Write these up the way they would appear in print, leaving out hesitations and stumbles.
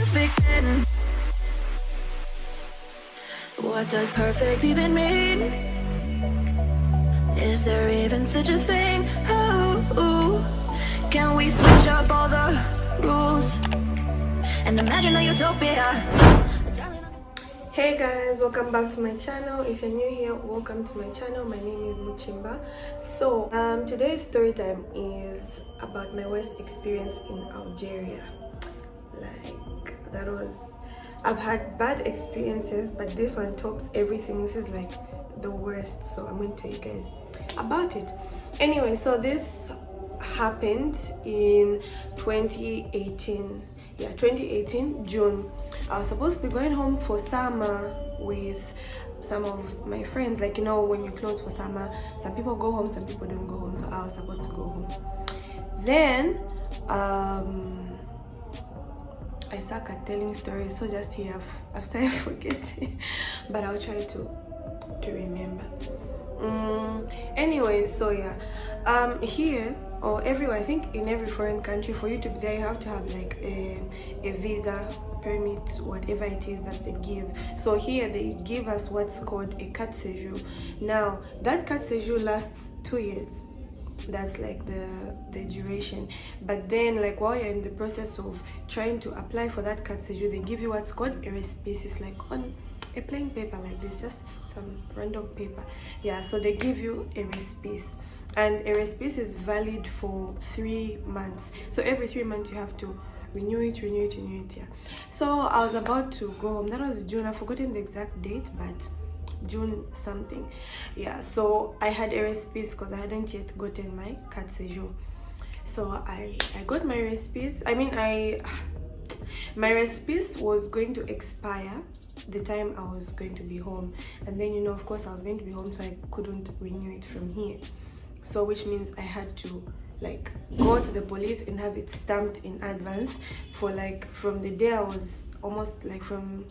perfect 10. What does perfect even mean? Is there even such a thing? Ooh, can we switch up all the rules and imagine a utopia? Hey guys, welcome back to my channel. If you're new here, welcome to my channel. My name is Muchimba. So today's story time is about my worst experience in Algeria. Like, I've had bad experiences, but this one tops everything. This is like the worst, so I'm going to tell you guys about it. Anyway, so this happened in 2018. Yeah, 2018 June. I was supposed to be going home for summer with some of my friends. Like, you know, when you close for summer, some people go home, some people don't go home. So I was supposed to go home. Then I suck at telling stories, so just here I've started forgetting, but I'll try to remember. Anyway, so yeah, here or everywhere, I think in every foreign country, for you to be there, you have to have like a visa, permit, whatever it is that they give. So here they give us what's called a carte séjour. Now that carte séjour lasts 2 years. That's like the duration. But then, like, while you're in the process of trying to apply for that carte séjour, they give you what's called a respice. It's like on a plain paper like this, just some random paper. Yeah, so they give you a respice, and a respice is valid for 3 months. So every 3 months you have to renew it. Yeah, so I was about to go home. That was June. I've forgotten the exact date, but June something. Yeah, so I had a respice because I hadn't yet gotten my carte séjour. So I got my respice. I mean, my respice was going to expire the time I was going to be home, and then, you know, of course I was going to be home, so I couldn't renew it from here. So which means I had to like go to the police and have it stamped in advance for like from the day I was almost like from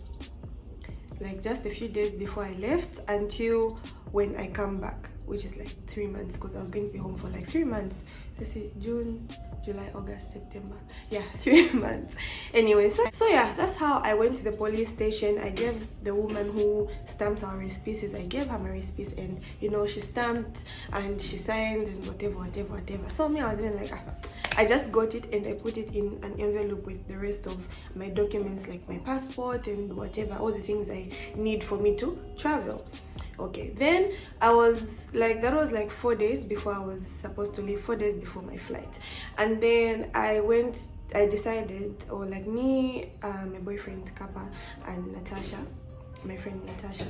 like just a few days before I left until when I come back, which is like 3 months, because I was going to be home for like 3 months. Let's see, June, July, August, September. Yeah, 3 months. Anyway, so yeah, that's how I went to the police station. I gave the woman who stamps our respices, I gave her my respice, and you know, she stamped and she signed and whatever. So me, I was even like, I just got it and I put it in an envelope with the rest of my documents, like my passport and whatever, all the things I need for me to travel. Okay, then I was like, that was like 4 days before I was supposed to leave, 4 days before my flight. And then I decided, or like me, my boyfriend Kappa, and Natasha, my friend Natasha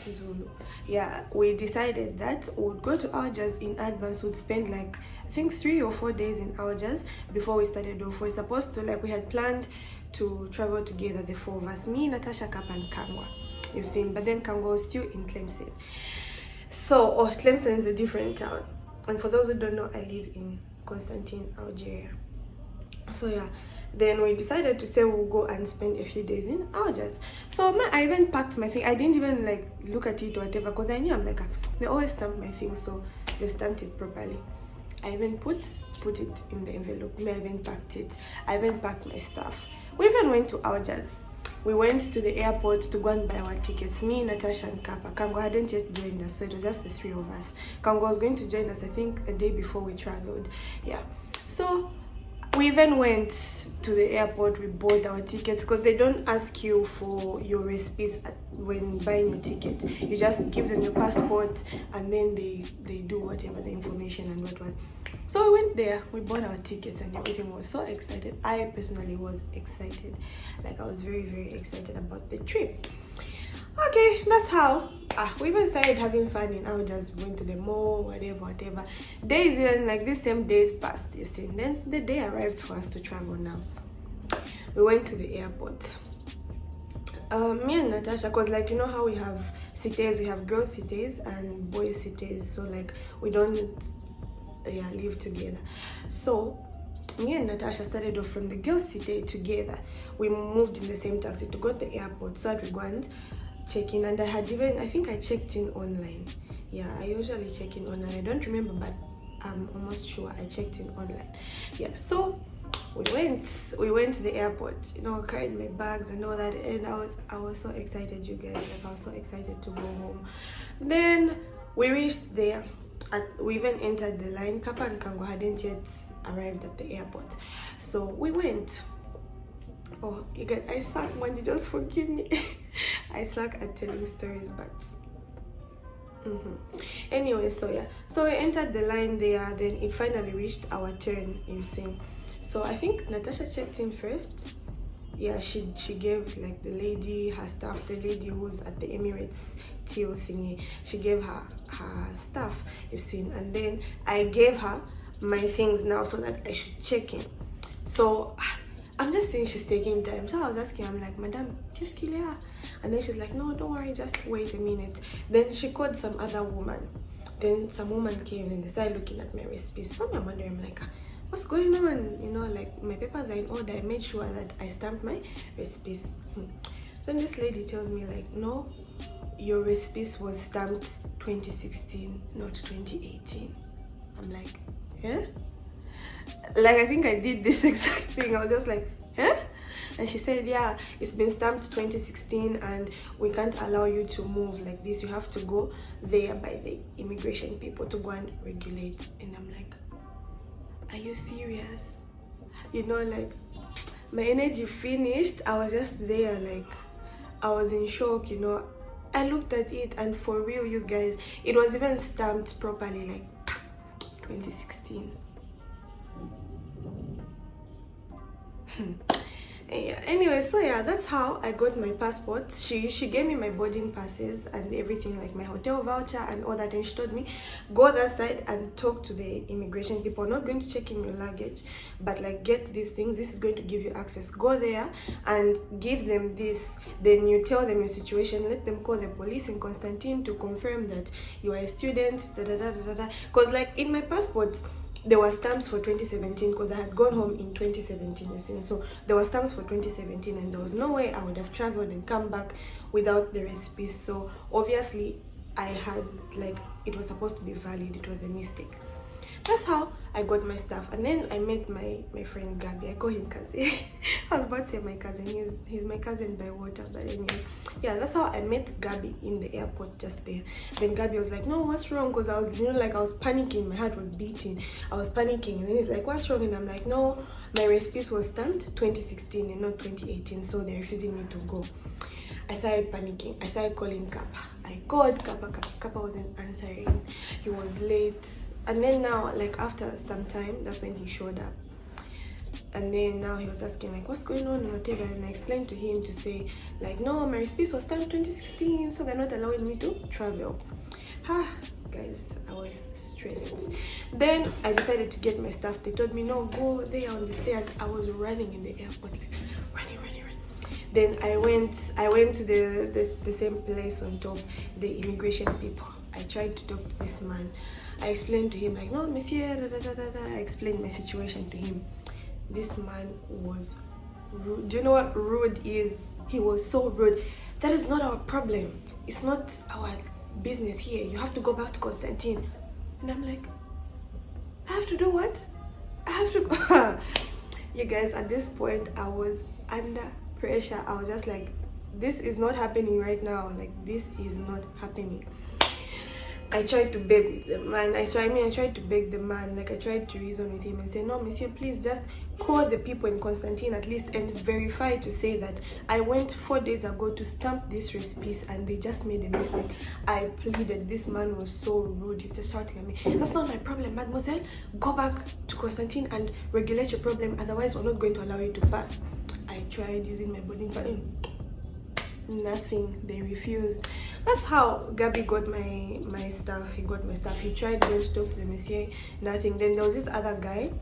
Zulu, yeah, we decided that we would go to Algiers in advance. We'd spend like, I think 3 or 4 days in Algiers before we started off. We're supposed to, like, we had planned to travel together, the 4 of us, me, Natasha, Kappa, and Kangwa. You've seen, but then Kangwa was still in Tlemcen. So Tlemcen is a different town, and for those who don't know, I live in Constantine, Algeria. So yeah, then we decided to say we'll go and spend a few days in Algiers. So I even packed my thing. I didn't even like look at it or whatever, because I knew, I'm like, they always stamp my things, so they stamped it properly. I even put it in the envelope. I even packed it. I even packed my stuff. We even went to Algiers. We went to the airport to go and buy our tickets. Me, Natasha, and Kappa. Kango hadn't yet joined us, so it was just the 3 of us. Kango was going to join us, I think, a day before we traveled. Yeah. So we even went to the airport. We bought our tickets, because they don't ask you for your respice when buying your ticket. You just give them your passport, and then they do whatever, the information and what. So we went there, we bought our tickets, and everything. Was so excited. I personally was excited. Like, I was very, very excited about the trip. Okay, that's how we even started having fun in Algiers. We went to the mall, whatever. Days, even like this same days passed, you see. And then the day arrived for us to travel now. We went to the airport. Me and Natasha, because like, you know how we have cities, we have girls cities and boys cities, so like we don't live together. So me and Natasha started off from the girls city together. We moved in the same taxi to go to the airport, so that we go and check in. And I think I checked in online. Yeah, I usually check in online. I don't remember, but I'm almost sure I checked in online. Yeah, so we went to the airport, you know, carried my bags and all that, and I was so excited, you guys. Like, I was so excited to go home. Then we reached there. We even entered the line. Kappa and Kango hadn't yet arrived at the airport, so we went. Oh, you guys, I suck, man. You just forgive me. I suck at telling stories, but anyway, so yeah, so we entered the line there. Then it finally reached our turn, you see. So I think Natasha checked in first. Yeah, she gave like the lady her stuff, the lady who's at the Emirates till thingy, she gave her stuff, you've seen. And then I gave her my things now so that I should check in. So I'm just saying she's taking time. So I was asking, I'm like, Madam, just kill her. And then she's like, no, don't worry, just wait a minute. Then she called some other woman. Then some woman came and they started looking at my recipes. So I'm wondering, I'm like, what's going on? You know, like, my papers are in order. I made sure that I stamped my recipes. Then this lady tells me, like, no, your recipes was stamped 2016, not 2018. I'm like, yeah? Like, I think I did this exact thing. I was just like, huh? And she said, yeah, it's been stamped 2016 and we can't allow you to move like this. You have to go there by the immigration people to go and regulate. And I'm like, are you serious? You know, like, my energy finished. I was just there, like, I was in shock, you know. I looked at it and for real, you guys, it was even stamped properly, like 2016. Yeah, anyway, so yeah, that's how I got my passport. She gave me my boarding passes and everything, like my hotel voucher and all that, and she told me, go that side and talk to the immigration people. Not going to check in your luggage, but like, get these things, this is going to give you access. Go there and give them this, then you tell them your situation, let them call the police in Constantine to confirm that you are a student, because like in my passport there were stamps for 2017 because I had gone home in 2017, you see. So there were stamps for 2017 and there was no way I would have traveled and come back without the recipes. So obviously I had, like, it was supposed to be valid. It was a mistake. That's how I got my stuff. And then I met my friend Gabby. I call him cousin. I was about to say my cousin. He's my cousin by water, but anyway, yeah, that's how I met Gabby in the airport just there. Then Gabby was like, no, what's wrong? Because I was, you know, like, I was panicking. My heart was beating. I was panicking. And then he's like, what's wrong? And I'm like, no, my recipes was stamped 2016 and not 2018, so they're refusing me to go. I started panicking. I started calling Kappa. I called Kappa. Kappa wasn't answering. He was late. And then now, like, after some time, that's when he showed up. And then now he was asking, like, what's going on and whatever. And I explained to him to say, like, no, my recipes was stamped 2016, so they're not allowing me to travel. Guys, I was stressed. Then I decided to get my stuff. They told me, no, go there on the stairs. I was running in the airport, like, running. Then I went to the same place on top, the immigration people. I tried to talk to this man. I explained to him, like, no, monsieur, I explained my situation to him. This man was rude. Do you know what rude is? He was so rude. That is not our problem. It's not our business here. You have to go back to Constantine. And I'm like, I have to do what? I have to go. You guys, at this point, I was under pressure. I was just like, this is not happening right now. Like, this is not happening. I tried to beg with the man. I tried to beg the man. Like, I tried to reason with him and say, no, monsieur, please just call the people in Constantine at least and verify to say that I went 4 days ago to stamp these recipes and they just made a mistake. I pleaded. This man was so rude. He was just shouting at me, that's not my problem, mademoiselle. Go back to Constantine and regulate your problem. Otherwise, we're not going to allow you to pass. I tried using my boarding pass. Nothing. They refused. That's how Gabby got my stuff. He got my stuff. He tried going to talk to the monsieur. Nothing. Then there was this other guy,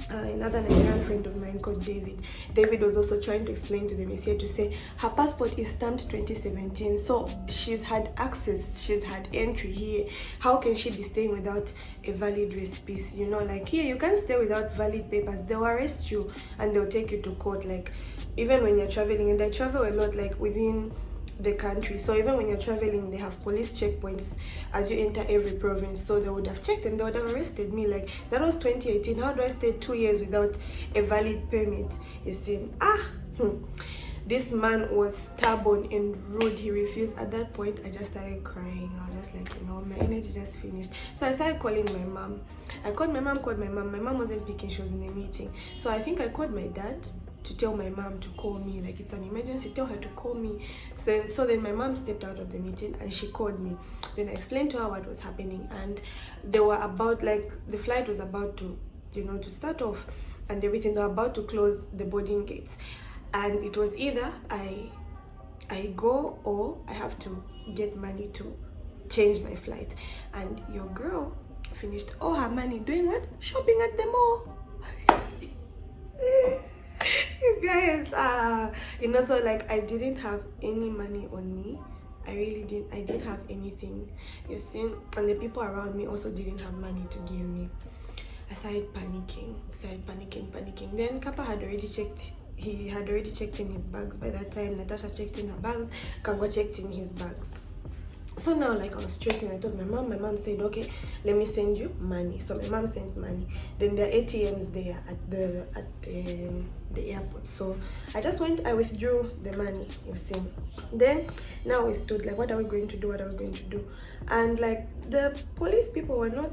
another Nigerian friend of mine called David. David was also trying to explain to the monsieur to say her passport is stamped 2017, so she's had access, she's had entry here. How can she be staying without a valid recipes? You know, like, here you can't stay without valid papers. They'll arrest you and they'll take you to court. Like, even when you're traveling, and I travel a lot, like within the country. So even when you're traveling, they have police checkpoints as you enter every province. So they would have checked and they would have arrested me. Like, that was 2018. How do I stay 2 years without a valid permit? You see, this man was stubborn and rude. He refused. At that point, I just started crying. I was just like, you know, my energy just finished. So I started calling my mom. I called my mom. My mom wasn't picking. She was in a meeting. So I think I called my dad to tell my mom to call me. Like, it's an emergency. Tell her to call me. So then my mom stepped out of the meeting and she called me. Then I explained to her what was happening. And they were about, like, the flight was about to, you know, to start off and everything. They were about to close the boarding gates. And it was either I go or I have to get money to change my flight. And your girl finished all her money doing what? Shopping at the mall. You guys, you know, so like I didn't have any money on me. I didn't have anything, you see. And the people around me also didn't have money to give me. I started panicking. Then Kappa had already checked. He had already checked in his bags. By that time, Natasha checked in her bags. Kangwa checked in his bags. So now, like, I was stressing. I told my mom. My mom said, okay, let me send you money. So my mom sent money. Then there are ATMs there at the airport. So I just went. I withdrew the money. You see. Then now we stood like, what are we going to do? And like the police people were not.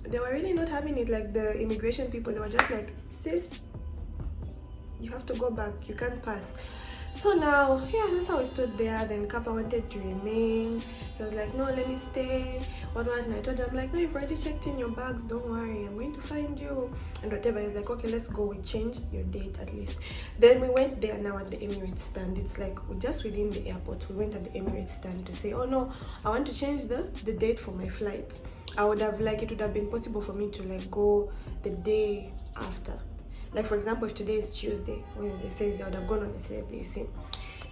They were really not having it. Like the immigration people, they were just like, sis, you have to go back, you can't pass. So now, yeah, that's how we stood there. Then Kappa wanted to remain. He was like, no, let me stay. What? And I told him, I'm like, no, you've already checked in your bags, don't worry, I'm going to find you. And whatever. He was like, okay, let's go, we change your date at least. Then we went there now at the Emirates stand. It's like just within the airport. We went at the Emirates stand to say, oh no, I want to change the date for my flight. I would have, like, it would have been possible for me to like go the day after. Like, for example, if today is Tuesday, Wednesday, Thursday, I would have gone on a Thursday, you see.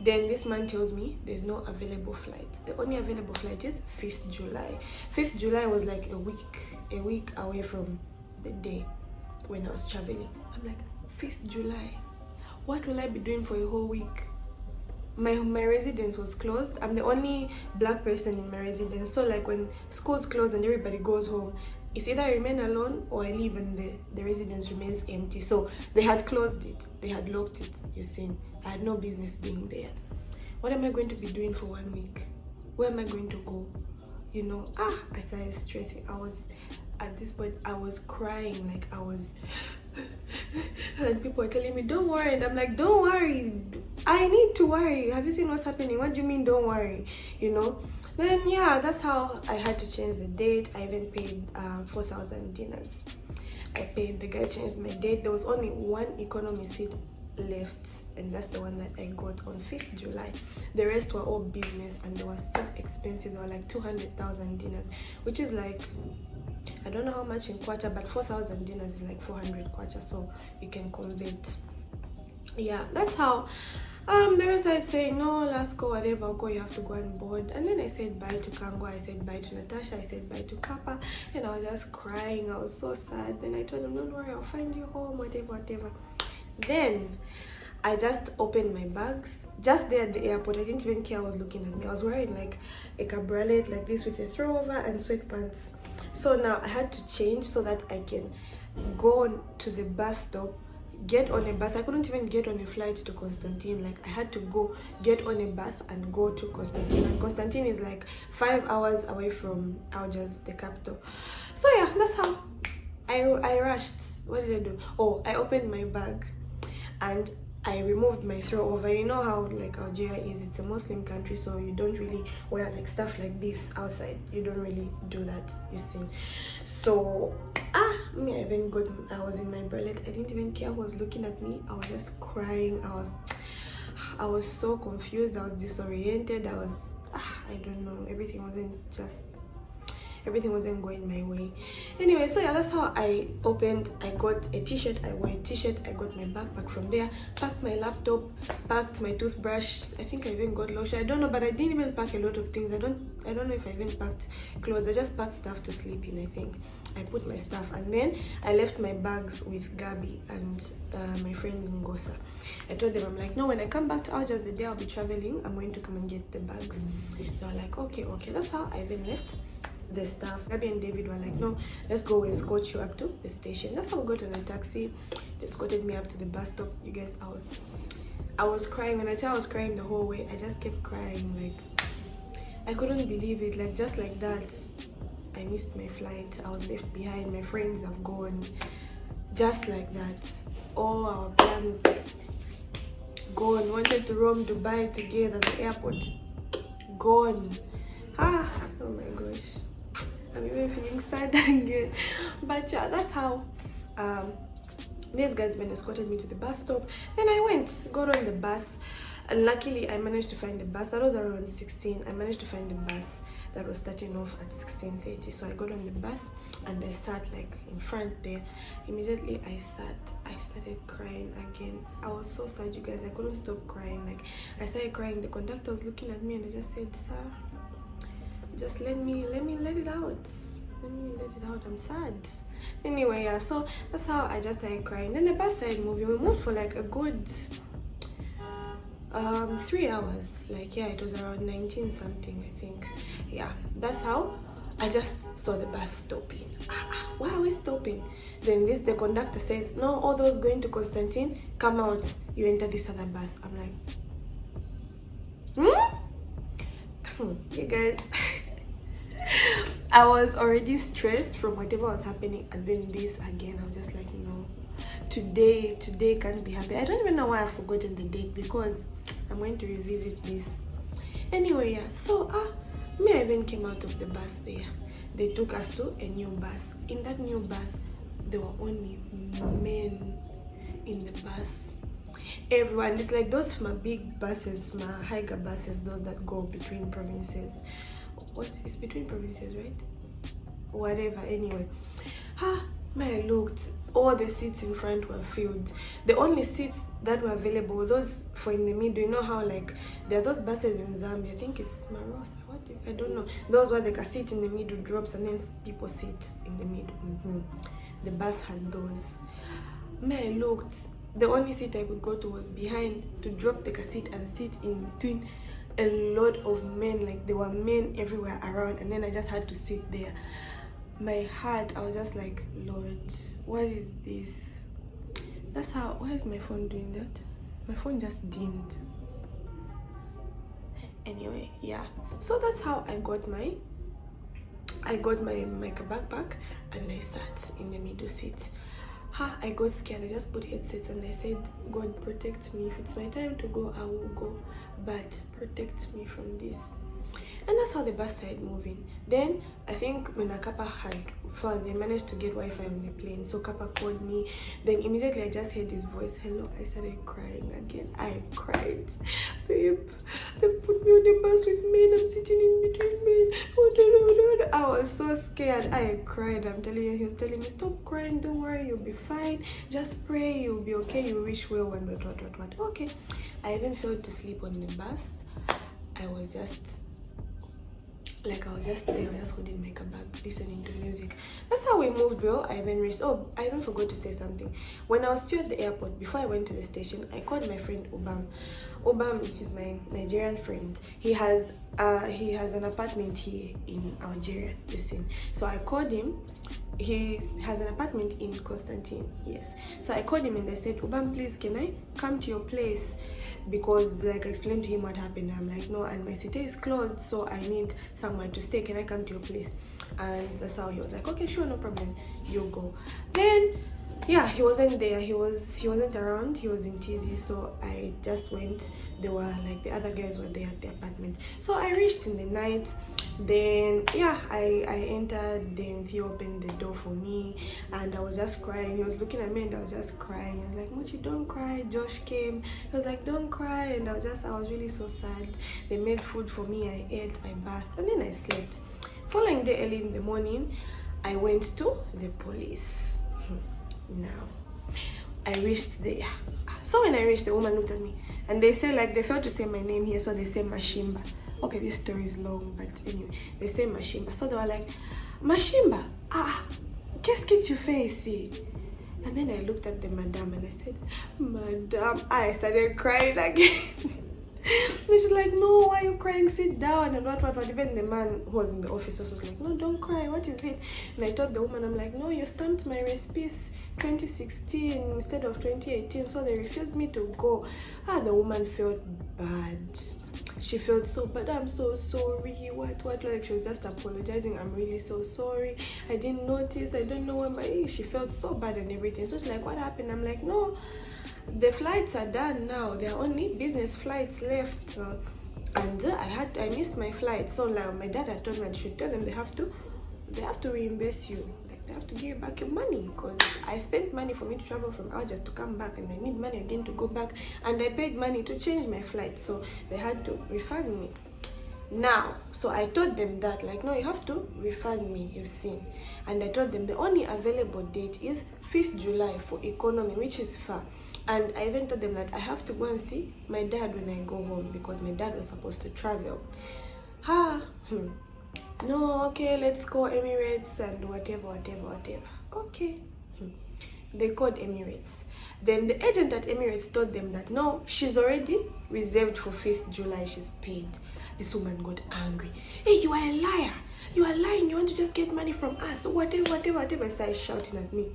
Then this man tells me there's no available flight. The only available flight is 5th July. 5th July was like a week away from the day when I was traveling. I'm like, 5th July? What will I be doing for a whole week? My residence was closed. I'm the only black person in my residence. So like when schools close and everybody goes home, it's either I remain alone or I leave and the residence remains empty. So they had closed it. They had locked it, you see. I had no business being there. What am I going to be doing for 1 week? Where am I going to go? You know, I started stressing. At this point, I was crying. Like, I was... and people were telling me, don't worry. And I'm like, don't worry. I need to worry. Have you seen what's happening? What do you mean, don't worry? You know? Then yeah, that's how I had to change the date. I even paid 4,000 dinars. I paid, the guy changed my date. There was only one economy seat left, and that's the one that I got on 5th July. The rest were all business and they were so expensive. They were like 200,000 dinars, which is like, I don't know how much in kwacha, but 4,000 dinars is like 400 kwacha, so you can convert. Yeah, that's how. The rest I saying, no, let's go, whatever, I'll go, you have to go on board. And then I said bye to Kangwa, I said bye to Natasha, I said bye to Kappa, and I was just crying. I was so sad. Then I told him, don't worry, I'll find you home, whatever. Then I just opened my bags. Just there at the airport, I didn't even care who was looking at me. I was wearing like a cabriolet like this with a throwover and sweatpants. So now I had to change so that I can go on to the bus stop, get on a bus. I couldn't even get on a flight to Constantine. Like, I had to go get on a bus and go to Constantine. And Constantine is like 5 hours away from Algiers, the capital. So yeah, that's how I rushed. What did I do? Oh, I opened my bag and I removed my throwover. You know how like Algeria is, it's a Muslim country, so you don't really wear like stuff like this outside. You don't really do that, you see. So me, I was in my bralette. I didn't even care who was looking at me. I was just crying. I was so confused. I was disoriented. I don't know, everything wasn't just, everything wasn't going my way. Anyway, so yeah, that's how I opened. I got a t-shirt, I wore a t-shirt, I got my backpack from there, packed my laptop, packed my toothbrush. I think I even got lotion, I don't know, but I didn't even pack a lot of things. I don't know if I even packed clothes. I just packed stuff to sleep in. I think I put my stuff, and then I left my bags with Gabi and my friend Ngosa. I told them, I'm like, no, when I come back to Algiers the day I'll be traveling, I'm going to come and get the bags. They were like, okay. That's how I even left the stuff. Gabi and David were like, no, let's go and escort you up to the station. That's how we got on a taxi. They escorted me up to the bus stop. You guys, I was crying. When I tell I was crying the whole way, I just kept crying. Like, I couldn't believe it. Like, just like that, I missed my flight. I was left behind. My friends have gone. Just like that, all our plans gone. Wanted to roam Dubai together at the airport, gone. Oh my gosh, I'm even feeling sad again. But yeah, that's how these guys even escorted me to the bus stop. Then I got on the bus, and luckily I managed to find the bus. That was around 16. I managed to find the bus that was starting off at 16:30. So I got on the bus and I sat like in front there. Immediately I started crying again. I was so sad, you guys. I couldn't stop crying. Like, I started crying. The conductor was looking at me and I just said, sir, just let me let it out. Let me let it out. I'm sad. Anyway, yeah, so that's how I just started crying. Then the bus started moving. We moved for like a good 3 hours. Like, yeah, it was around 19 something, I think. Yeah, that's how I just saw the bus stopping. Why are we stopping? Then the conductor says, no, all those going to Constantine, come out, you enter this other bus. I'm like, you guys, I was already stressed from whatever was happening, and then this again. I was just like, no, today can't be happy. I don't even know why I've forgotten the date, because I'm going to revisit this. Anyway, yeah, so me, I even came out of the bus there. They took us to a new bus. In that new bus, there were only men in the bus. Everyone, it's like those my big buses, my higher buses, those that go between provinces. It's between provinces, right? Whatever, anyway. I looked, all the seats in front were filled. The only seats that were available were those for in the middle. You know how like there are those buses in Zambia, I think it's Marosa, I don't know, those where the seat in the middle drops and then people sit in the middle. The bus had those. I looked, the only seat I could go to was behind, to drop the seat and sit in between a lot of men. Like, there were men everywhere around, and then I just had to sit there. My heart, I was just like, Lord, what is this? That's how, why is my phone doing that? My phone just dimmed. Anyway, yeah, so that's how I got my backpack, and I sat in the middle seat. I got scared. I just put headsets and I said, God, protect me. If it's my time to go, I will go, but protect me from this. And that's how the bus started moving. Then I think when Kappa had found, they managed to get Wi-Fi on the plane. So Kappa called me. Then immediately I just heard his voice, hello. I started crying again. I cried. Babe, they put me on the bus with men. I'm sitting in between men. I was so scared. I cried. I'm telling you, he was telling me, stop crying. Don't worry, you'll be fine. Just pray, you'll be okay. You wish well and what. Okay. I even fell to sleep on the bus. I was just there, I was just holding my bag, listening to music. That's how we moved, bro. I even reached, I even forgot to say something. When I was still at the airport, before I went to the station, I called my friend Obam. Obam is my Nigerian friend. He has an apartment here in Algeria, listen. So I called him. He has an apartment in Constantine, yes. So I called him and I said, Obam, please, can I come to your place? Because like I explained to him what happened. I'm like, no, and my city is closed, so I need somewhere to stay. Can I come to your place? And that's how he was like, okay, sure, no problem, you go. Then yeah, he wasn't there, he wasn't around, he was in TZ. So I just went. They were like, the other guys were there at the apartment. So I reached in the night. Then yeah, I entered. Then he opened the door for me and I was just crying. He was looking at me and I was just crying. He was like, Muchi, don't cry. Josh came. He was like, don't cry. And I was really so sad. They made food for me. I ate, I bathed, and then I slept. Following day, early in the morning, I went to the police. Now, I reached there. So when I reached, the woman looked at me and they said, like, they failed to say my name here, so they say Muchimba. Okay, this story is long, but anyway, they say Muchimba. So they were like, Muchimba, qu'est-ce que tu fais ici? And then I looked at the madam and I said, Madam, I started crying again. And she's like, no, why are you crying? Sit down and what. Even the man who was in the office also was like, no, don't cry, what is it? And I told the woman, I'm like, no, you stamped my recipes 2016 instead of 2018, so they refused me to go. The woman felt bad. She felt so bad. I'm so sorry. What? Like, she was just apologizing. I'm really so sorry. I didn't notice. I don't know where she felt so bad and everything. So she's like, what happened? I'm like, no, the flights are done now. There are only business flights left. And I missed my flight. So like, my dad had told me I should tell them they have to reimburse you. They have to give you back your money, because I spent money for me to travel from Algiers to come back, and I need money again to go back, and I paid money to change my flight, so they had to refund me. Now, so I told them that, like, no, you have to refund me, you've seen. And I told them the only available date is 5th July for economy, which is far. And I even told them that I have to go and see my dad when I go home, because my dad was supposed to travel. No, okay, let's go Emirates and whatever. Okay. They called Emirates. Then the agent at Emirates told them that no, she's already reserved for 5th July, she's paid. This woman got angry. Hey, you are a liar. You are lying. You want to just get money from us. Whatever. I started shouting at me.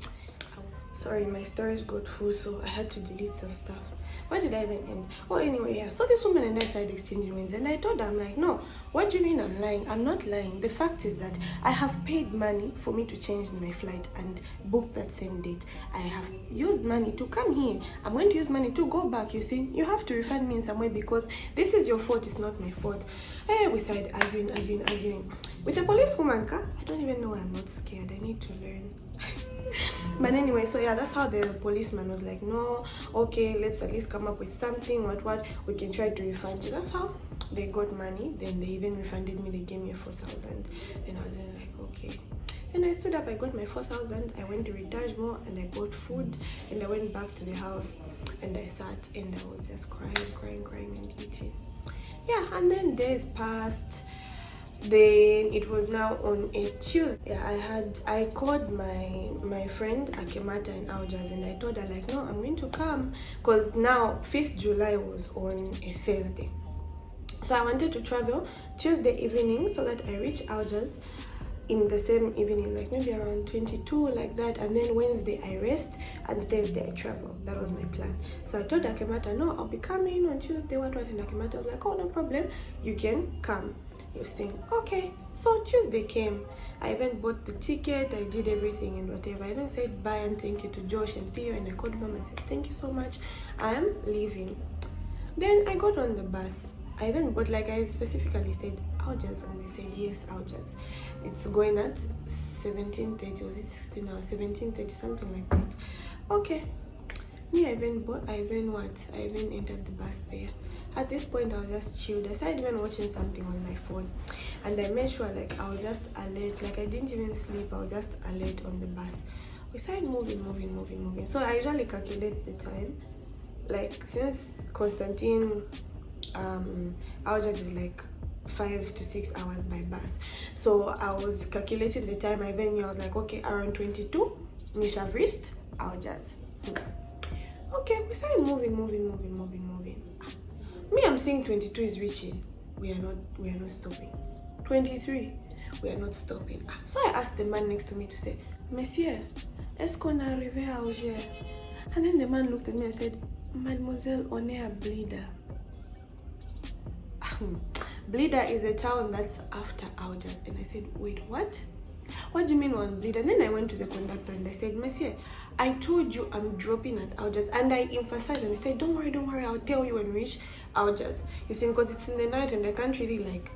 Sorry, my storage got full, so I had to delete some stuff. Where did I even end? Oh, anyway, yeah. So this woman and I started exchanging wins, and I told her, I'm like, no, what do you mean I'm lying? I'm not lying. The fact is that I have paid money for me to change my flight and book that same date. I have used money to come here. I'm going to use money to go back. You see, you have to refund me in some way, because this is your fault. It's not my fault. Hey, we started arguing. With a policewoman, I don't even know why I'm not scared. I need to learn. But anyway, so yeah, that's how the policeman was like, no, okay, let's at least come up with something, what we can try to refund you. That's how they got money. Then they even refunded me. They gave me 4,000, and I was like, okay. And I stood up, I got my 4,000, I went to Ritage Mall and I bought food, and I went back to the house and I sat and I was just crying and eating. Yeah, and then days passed. Then it was now on a Tuesday. Yeah, I called my friend Akemata in Algiers, and I told her, like, no, I'm going to come, because now 5th July was on a Thursday. So I wanted to travel Tuesday evening so that I reach Algiers in the same evening, like maybe around 22, like that, and then Wednesday I rest and Thursday I travel. That was my plan. So I told Akemata, no, I'll be coming on Tuesday, what, and Akemata was like, oh, no problem, you can come. You sing. Okay, so Tuesday came. I even bought the ticket, I did everything and whatever. I even said bye and thank you to Josh and Theo, and I called mom. I said, thank you so much, I am leaving. Then I got on the bus. I even bought, like, I specifically said Algiers, and they said yes, Algiers. It's going at 17:30, was it 16 hours? 17:30, something like that. Okay. Me, I even entered the bus there. At this point, I was just chilled. I started even watching something on my phone, and I made sure, like, I was just alert. Like, I didn't even sleep. I was just alert on the bus. We started moving. So I usually calculate the time. Like, since Constantine, Algiers is like 5 to 6 hours by bus. So I was calculating the time. I even knew, I was like, okay, around 22, we should have reached Algiers. Okay, we started moving. Me, I'm saying 22 is reaching. We are not stopping. 23, we are not stopping. So I asked the man next to me to say, Monsieur, est-ce qu'on est arrivé à Alger? And then the man looked at me and said, Mademoiselle, on est à Blida. Blida is a town that's after Algiers. And I said, wait, what? What do you mean on Blida? And then I went to the conductor and I said, Monsieur, I told you I'm dropping at Algiers. And I emphasized, and I said, don't worry, I'll tell you when we reach Algiers. You see, because it's in the night and I can't really, like,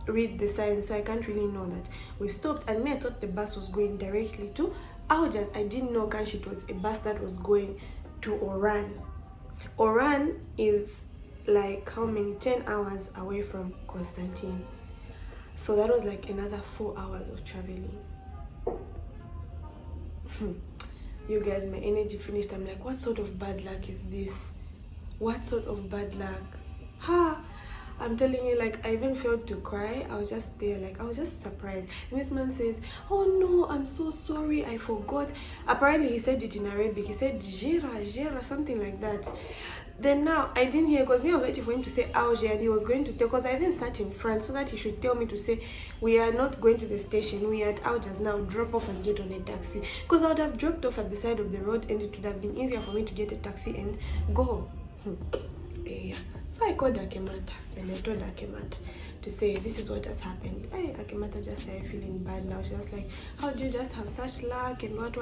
read the signs, so I can't really know that we stopped. And me, I thought the bus was going directly to Algiers. I didn't know it was a bus that was going to Oran. Oran is like how many 10 hours away from Constantine. So that was like another 4 hours of traveling. You guys, my energy finished. I'm like, what sort of bad luck is this? What sort of bad luck? I'm telling you, like, I even felt to cry. I was just there, like, I was just surprised. And this man says, oh no, I'm so sorry, I forgot. Apparently he said it in Arabic. He said Jera, something like that. Then now I didn't hear, because me, I was waiting for him to say Algeria, and he was going to tell, because I even sat in front so that he should tell me to say, we are not going to the station, we are at Algiers now, drop off and get on a taxi. Because I would have dropped off at the side of the road, and it would have been easier for me to get a taxi and go. Yeah. So I called Akemata, and I told Akemata to say, this is what has happened. Hey, Akemata just started feeling bad now. She was like, how do you just have such luck and what?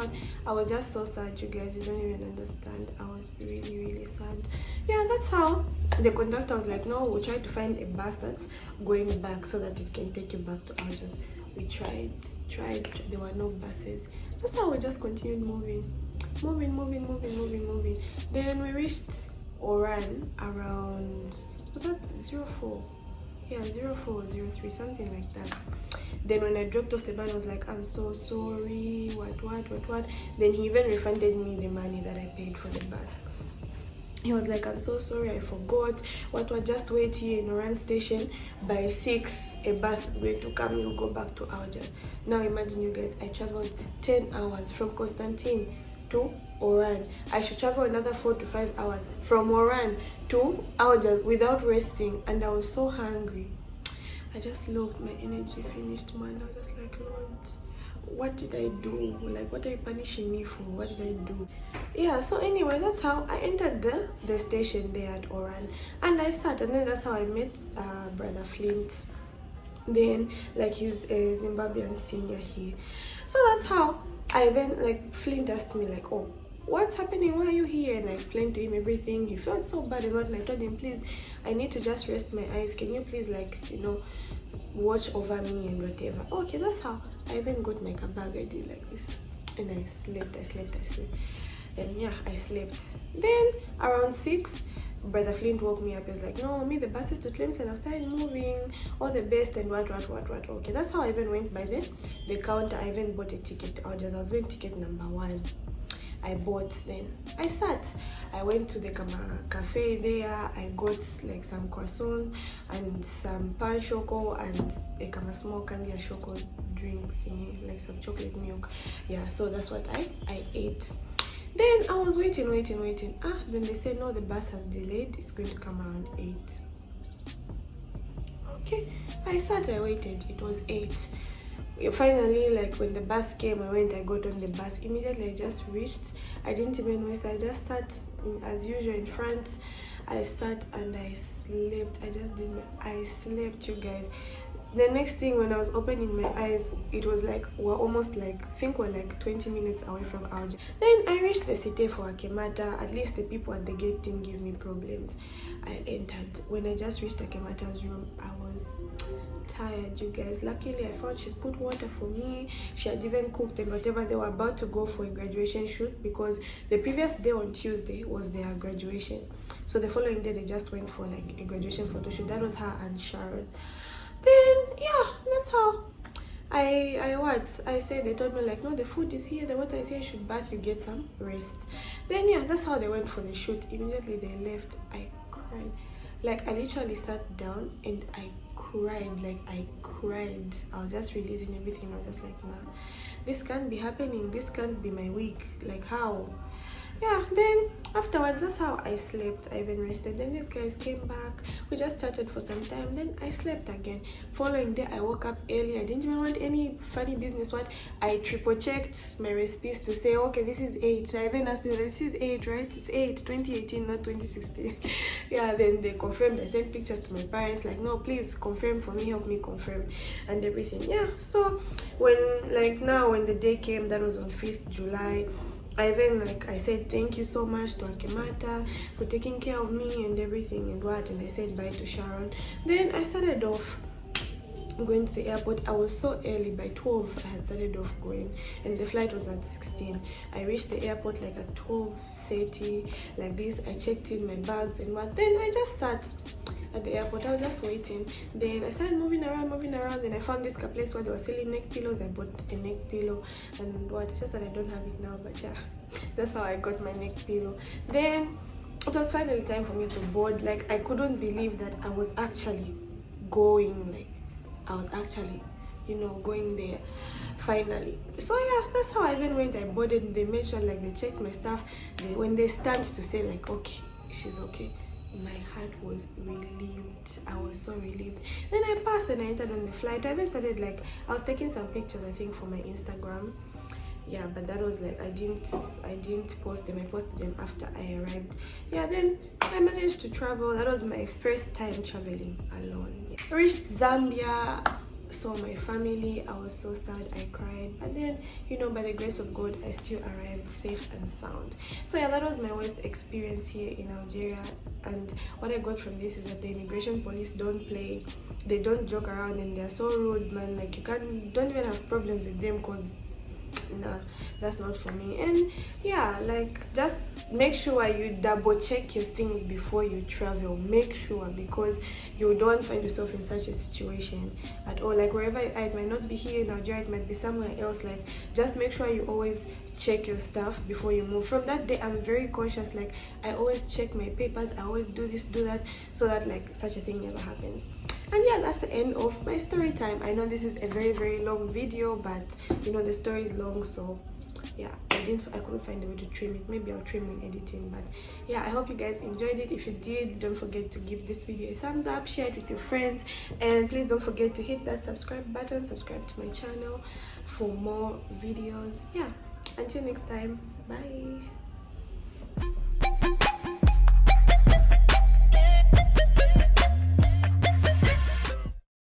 I was just so sad, you guys. You don't even understand. I was really, really sad. Yeah, that's how the conductor was like, no, we'll try to find a bus that's going back so that it can take you back to Algiers. We tried. There were no buses. That's how we just continued moving. Then we reached Oran around, was that 04? Yeah, 04 or 03, something like that. Then when I dropped off the man, I was like, I'm so sorry, what. Then he even refunded me the money that I paid for the bus. He was like, I'm so sorry, I forgot. What, just wait here in Oran station. By 6, a bus is going to come, you'll go back to Algiers. Now imagine, you guys, I traveled 10 hours from Constantine to Oran. I should travel another 4 to 5 hours from Oran to Algiers without resting, and I was so hungry. I just looked, my energy finished, man. I was just like, Lord, what did I do? Like, what are you punishing me for? What did I do? Yeah, so anyway, that's how I entered the station there at Oran, and I sat, and then that's how I met Brother Flint. Then, like, he's a Zimbabwean senior here. So that's how I went. Like, Flint asked me, like, oh, what's happening, why are you here? And I explained to him everything. He felt so bad and what, and I told him, please, I need to just rest my eyes, can you please, like, you know, watch over me and whatever. Okay, that's how I even got my bag. I did like this, and I slept. And yeah, I slept. Then around 6, Brother Flint woke me up. He was like, no, me, the bus is to Tlemcen. I've started moving, all the best, and what. Okay, that's how I even went by the counter. I even bought a ticket. I was going ticket number 1. I bought, then I sat. I went to the cafe there. I got like some croissants and some pan choco and a small candy choco drink thingy, like some chocolate milk. Yeah, so that's what I ate. Then I was waiting. Then they said, no, the bus has delayed. It's going to come around 8. Okay, I sat, I waited. It was 8. Finally, like, when the bus came, I got on the bus. Immediately, I just reached. I didn't even waste. I just sat as usual in front. I sat and I slept. I slept, you guys. The next thing, when I was opening my eyes, it was like we're almost like, I think we're like 20 minutes away from Algiers. Then I reached the city for Akemata. At least the people at the gate didn't give me problems. I entered. When I just reached Akemata's room, I was tired, you guys. Luckily, I found she's put water for me. She had even cooked and whatever. They were about to go for a graduation shoot, because the previous day on Tuesday was their graduation. So the following day, they just went for like a graduation photo shoot. That was her and Sharon. Then yeah, that's how I said. They told me like, no, the food is here, the water is here, you should bath, you get some rest. Then yeah, that's how they went for the shoot. Immediately they left, I cried. Like, I literally sat down and I cried. I was just releasing everything. I was just like, nah, this can't be happening, this can't be my week. Like, how? Yeah, then afterwards, that's how I slept. I even rested. Then these guys came back. We just chatted for some time. Then I slept again. Following day, I woke up early. I didn't even want any funny business. I triple checked my recipes to say, okay, this is 8. So I even asked me, this is 8, right? It's 8, 2018, not 2016. Yeah, then they confirmed. I sent pictures to my parents, like, no, please confirm for me, help me confirm and everything. Yeah, so when the day came, that was on 5th July, I said thank you so much to Akemata for taking care of me and everything and I said bye to Sharon. Then I started off going to the airport. I was so early. By 12 I had started off going, and the flight was at 16. I reached the airport like at 12:30 like this. I checked in my bags and then I just sat. at the airport. I was just waiting. Then I started moving around. Then I found this place where they were selling neck pillows. I bought a neck pillow, and what? It's just that I don't have it now, but yeah, that's how I got my neck pillow. Then it was finally time for me to board. Like, I couldn't believe that I was actually going. Like, I was actually, going there finally. So yeah, that's how I even went. I boarded. They made sure, like, they checked my stuff. When they stand to say, like, okay, she's okay, my heart was relieved. I was so relieved. Then I passed and I entered on the flight. I even started, like, I was taking some pictures, I think, for my Instagram. Yeah, but that was like, I didn't post them. I posted them after I arrived. Yeah, then I managed to travel. That was my first time traveling alone. Yeah. Reached Zambia, saw my family. I was so sad, I cried, but then, by the grace of God, I still arrived safe and sound. So yeah, that was my worst experience here in Algeria. And what I got from this is that the immigration police don't play. They don't joke around, and they're so rude, man. Like, don't even have problems with them, because nah, that's not for me. And yeah, like, just make sure you double check your things before you travel. Make sure, because you don't find yourself in such a situation at all. Like, wherever you are, it might not be here in Algeria, it might be somewhere else. Like, just make sure you always check your stuff before you move. From that day, I'm very cautious. Like, I always check my papers. I always do this, do that, so that, like, such a thing never happens. And yeah, that's the end of my story time. I know this is a very, very long video, but the story is long, so yeah, I couldn't find a way to trim it. Maybe I'll trim in editing. But yeah, I hope you guys enjoyed it. If you did, don't forget to give this video a thumbs up, share it with your friends, and please don't forget to hit that subscribe button. Subscribe to my channel for more videos. Yeah, until next time, bye.